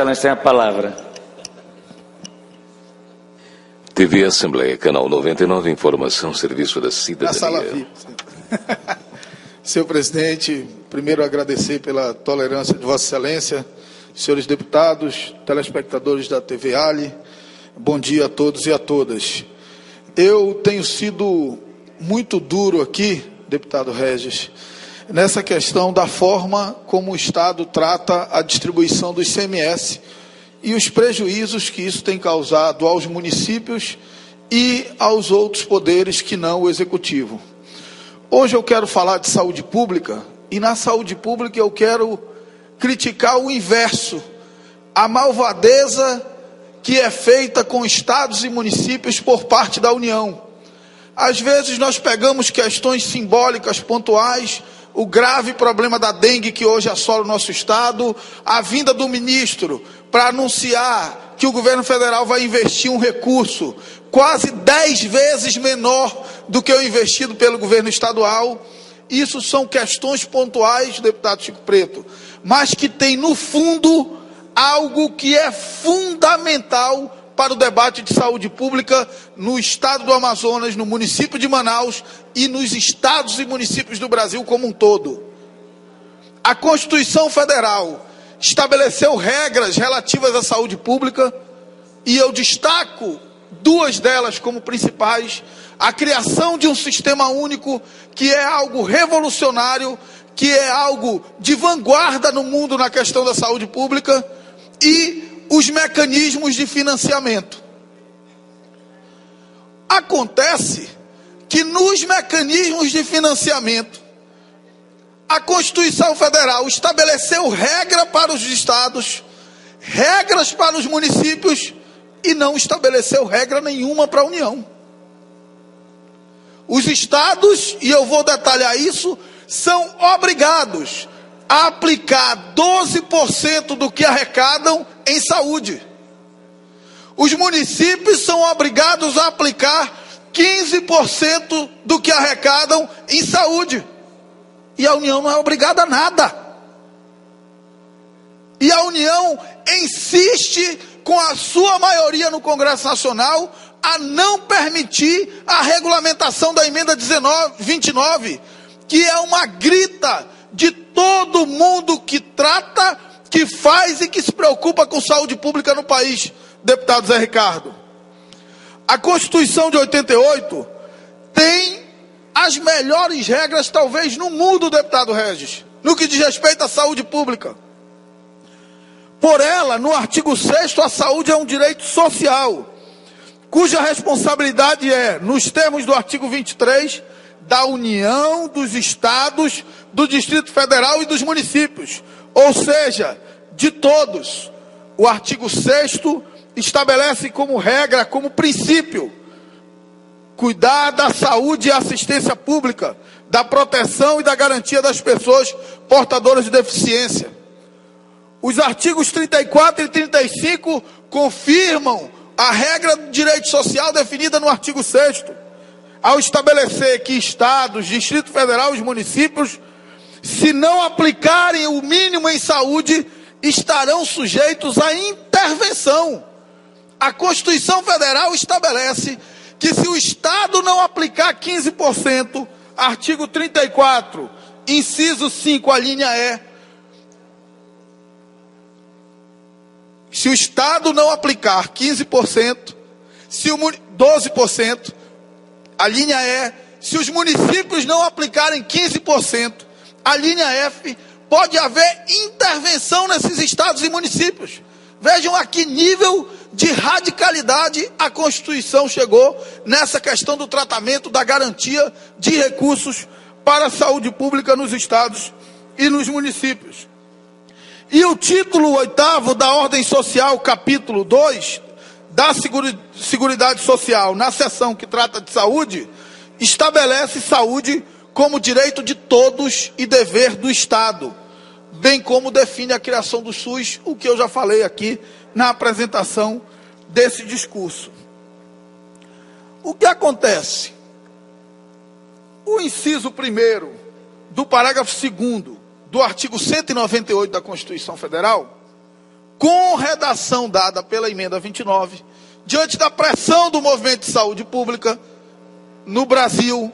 Excelência tem a palavra. TV Assembleia, canal 99, informação, serviço da cidadania. Na sala VIP. Senhor presidente, primeiro agradecer pela tolerância de Vossa Excelência, senhores deputados, telespectadores da TV Ali, bom dia a todos e a todas. Eu tenho sido muito duro aqui, deputado Regis, nessa questão da forma como o Estado trata a distribuição do ICMS e os prejuízos que isso tem causado aos municípios e aos outros poderes que não o executivo. Hoje eu quero falar de saúde pública, e na saúde pública eu quero criticar o inverso, a malvadeza que é feita com estados e municípios por parte da União. Às vezes nós pegamos questões simbólicas, pontuais, o grave problema da dengue que hoje assola o nosso estado, a vinda do ministro para anunciar que o governo federal vai investir um recurso quase 10 vezes menor do que o investido pelo governo estadual. Isso são questões pontuais, deputado Chico Preto, mas que tem no fundo algo que é fundamental para o debate de saúde pública no estado do Amazonas, no município de Manaus e nos estados e municípios do Brasil como um todo. A Constituição Federal estabeleceu regras relativas à saúde pública e eu destaco duas delas como principais: a criação de um sistema único, que é algo revolucionário, que é algo de vanguarda no mundo na questão da saúde pública, e os mecanismos de financiamento. Acontece que nos mecanismos de financiamento, a Constituição Federal estabeleceu regra para os estados, regras para os municípios, e não estabeleceu regra nenhuma para a União. Os estados, e eu vou detalhar isso, são obrigados a aplicar 12% do que arrecadam em saúde. Os municípios são obrigados a aplicar 15% do que arrecadam em saúde. E a União não é obrigada a nada. E a União insiste com a sua maioria no Congresso Nacional a não permitir a regulamentação da emenda 29, que é uma grita de todo mundo que trata, que faz e que se preocupa com saúde pública no país, deputado Zé Ricardo. A Constituição de 88 tem as melhores regras, talvez, no mundo, deputado Regis, no que diz respeito à saúde pública. Por ela, no artigo 6º, a saúde é um direito social, cuja responsabilidade é, nos termos do artigo 23, da União, dos estados, do Distrito Federal e dos municípios, ou seja, de todos. O artigo 6º estabelece como regra, como princípio, cuidar da saúde e assistência pública, da proteção e da garantia das pessoas portadoras de deficiência. Os artigos 34 e 35 confirmam a regra do direito social definida no artigo 6º, ao estabelecer que estados, Distrito Federal e os municípios, se não aplicarem o mínimo em saúde, estarão sujeitos à intervenção. A Constituição Federal estabelece que se o Estado não aplicar 15%, artigo 34, inciso 5, a linha E, se o Estado não aplicar 15%, 12%, a linha E, se os municípios não aplicarem 15%, a linha F, pode haver intervenção nesses estados e municípios. Vejam a que nível de radicalidade a Constituição chegou nessa questão do tratamento, da garantia de recursos para a saúde pública nos estados e nos municípios. E o título 8º da Ordem Social, capítulo 2, da Seguridade Social, na seção que trata de saúde, estabelece saúde como direito de todos e dever do Estado, bem como define a criação do SUS, o que eu já falei aqui na apresentação desse discurso. O que acontece? O inciso 1º do parágrafo 2º do artigo 198 da Constituição Federal com redação dada pela emenda 29, diante da pressão do movimento de saúde pública no Brasil,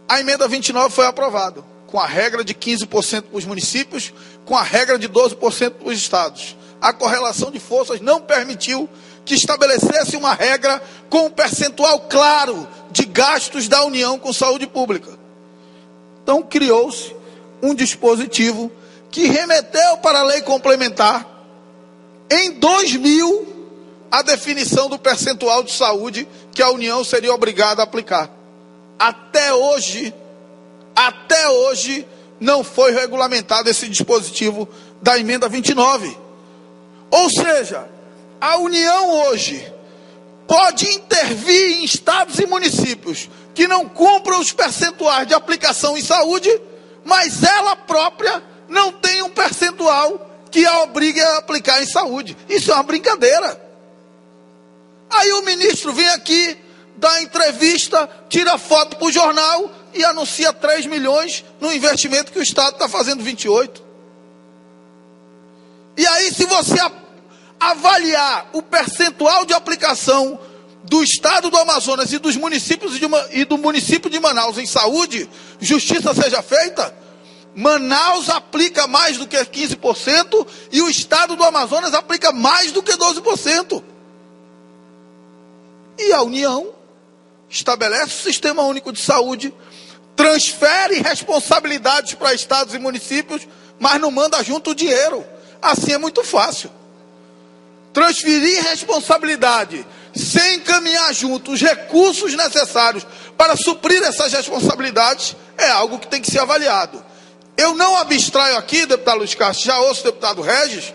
a emenda 29 foi aprovada, com a regra de 15% para os municípios, com a regra de 12% para os estados. A correlação de forças não permitiu que estabelecesse uma regra com um percentual claro de gastos da União com saúde pública. Então criou-se um dispositivo que remeteu para a lei complementar, em 2000, a definição do percentual de saúde que a União seria obrigada a aplicar. Até hoje, não foi regulamentado esse dispositivo da emenda 29. Ou seja, a União hoje pode intervir em estados e municípios que não cumpram os percentuais de aplicação em saúde, mas ela própria não tem um percentual que a obrigue a aplicar em saúde. Isso é uma brincadeira. Aí o ministro vem aqui, dá entrevista, tira foto para o jornal e anuncia 3 milhões no investimento que o Estado está fazendo 28. E aí, se você avaliar o percentual de aplicação do Estado do Amazonas e dos municípios e do município de Manaus em saúde, justiça seja feita, Manaus aplica mais do que 15% e o Estado do Amazonas aplica mais do que 12%. E a União estabelece o Sistema Único de Saúde, transfere responsabilidades para estados e municípios, mas não manda junto o dinheiro. Assim é muito fácil. Transferir responsabilidade sem encaminhar junto os recursos necessários para suprir essas responsabilidades é algo que tem que ser avaliado. Eu não abstraio aqui, deputado Luiz Castro, já ouço o deputado Regis,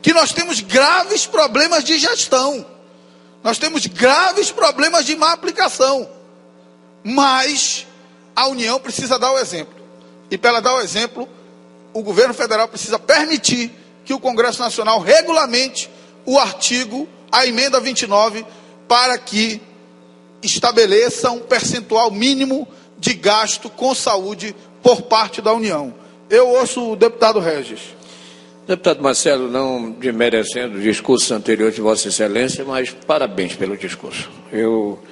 que nós temos graves problemas de gestão. Nós temos graves problemas de má aplicação. Mas a União precisa dar o exemplo. E para ela dar o exemplo, o governo federal precisa permitir que o Congresso Nacional regulamente a emenda 29, para que estabeleça um percentual mínimo de gasto com saúde por parte da União. Eu ouço o deputado Regis. Deputado Marcelo, não desmerecendo o discurso anterior de Vossa Excelência, mas parabéns pelo discurso. Eu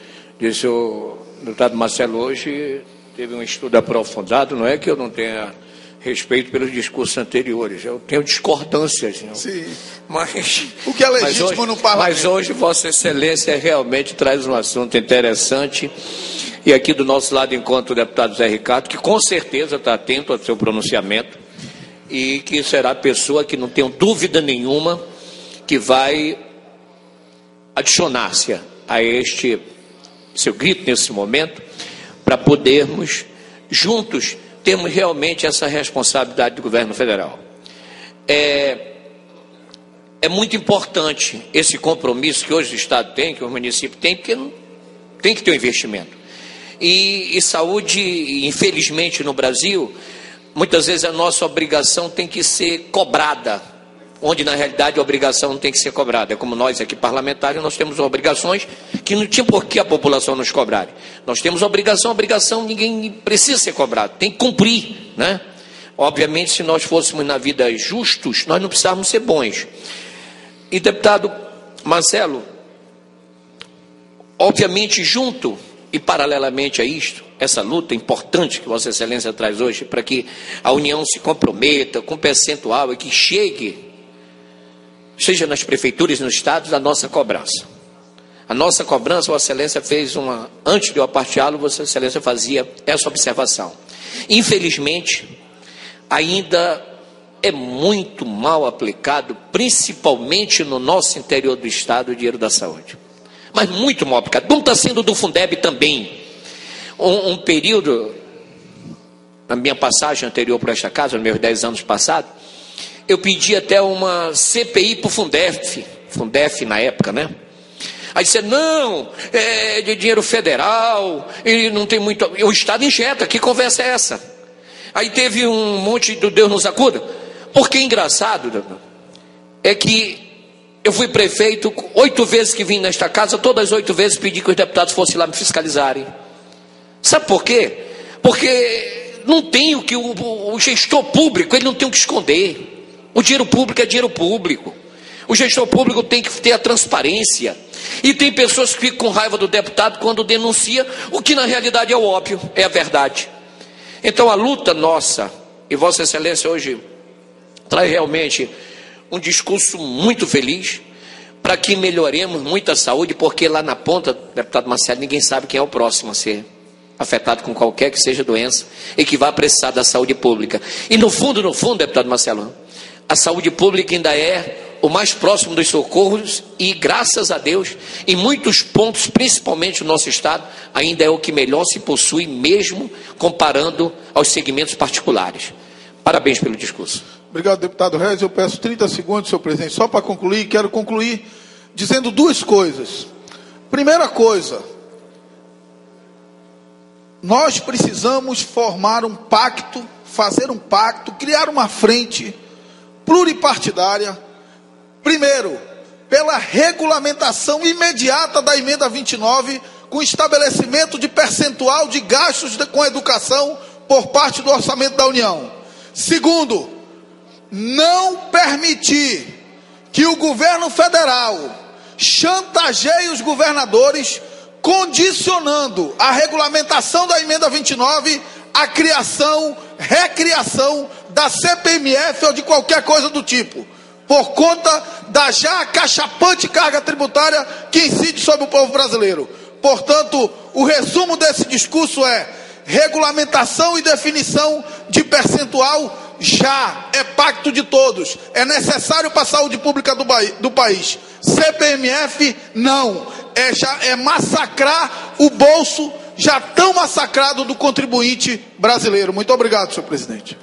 disse, o deputado Marcelo hoje teve um estudo aprofundado, não é que eu não tenha respeito pelos discursos anteriores, eu tenho discordâncias. Não? Sim. Mas, o que é legítimo no parlamento. Mas hoje Vossa Excelência realmente traz um assunto interessante, e aqui do nosso lado encontro o deputado Zé Ricardo, que com certeza está atento ao seu pronunciamento, e que será a pessoa que não tenho dúvida nenhuma que vai adicionar-se a este seu grito nesse momento, para podermos juntos termos realmente essa responsabilidade do governo federal. É muito importante esse compromisso que hoje o Estado tem, que o município tem, porque tem que ter um investimento. E saúde, infelizmente no Brasil, muitas vezes a nossa obrigação tem que ser cobrada, onde na realidade a obrigação não tem que ser cobrada. É como nós aqui parlamentares, nós temos obrigações que não tinha por que a população nos cobrar. Nós temos obrigação, ninguém precisa ser cobrado, tem que cumprir, né? Obviamente, se nós fôssemos na vida justos, nós não precisávamos ser bons. E deputado Marcelo, obviamente junto e paralelamente a isto, essa luta importante que Vossa Excelência traz hoje, para que a União se comprometa com percentual e que chegue, seja nas prefeituras e nos estados, a nossa cobrança. A nossa cobrança, Vossa Excelência fez antes de eu partilhá-lo, Vossa Excelência fazia essa observação. Infelizmente, ainda é muito mal aplicado, principalmente no nosso interior do estado, o dinheiro da saúde. Mas muito mal aplicado, como está sendo do Fundeb também. Um período, na minha passagem anterior por esta casa, nos meus 10 anos passados, eu pedi até uma CPI para o Fundef na época, né? Aí disse, não, é de dinheiro federal, e não tem muito... O Estado injeta, que conversa é essa? Aí teve um monte do Deus nos acuda. Porque engraçado, é que eu fui prefeito 8 vezes que vim nesta casa, todas as 8 vezes pedi que os deputados fossem lá me fiscalizarem. Sabe por quê? Porque não tem o que o gestor público, ele não tem o que esconder. O dinheiro público é dinheiro público. O gestor público tem que ter a transparência. E tem pessoas que ficam com raiva do deputado quando denuncia o que na realidade é o óbvio, é a verdade. Então a luta nossa, e Vossa Excelência hoje traz realmente um discurso muito feliz, para que melhoremos muito a saúde, porque lá na ponta, deputado Marcelo, ninguém sabe quem é o próximo a ser afetado com qualquer que seja doença e que vai precisar da saúde pública. E no fundo, deputado Marcelo, a saúde pública ainda é o mais próximo dos socorros e, graças a Deus, em muitos pontos, principalmente no nosso estado, ainda é o que melhor se possui, mesmo comparando aos segmentos particulares. Parabéns pelo discurso. Obrigado, deputado Reis. Eu peço 30 segundos, senhor presidente, só para concluir. Quero concluir dizendo duas coisas. Primeira coisa, nós precisamos formar um pacto, fazer um pacto, criar uma frente pluripartidária. Primeiro, pela regulamentação imediata da emenda 29, com estabelecimento de percentual de gastos com educação por parte do orçamento da União. Segundo, não permitir que o governo federal chantageie os governadores, condicionando a regulamentação da emenda 29 à criação, recriação da CPMF ou de qualquer coisa do tipo, por conta da já acachapante carga tributária que incide sobre o povo brasileiro. Portanto, o resumo desse discurso é: regulamentação e definição de percentual já é pacto de todos, é necessário para a saúde pública do país. CPMF não, é massacrar o bolso já tão massacrado do contribuinte brasileiro. Muito obrigado, senhor presidente.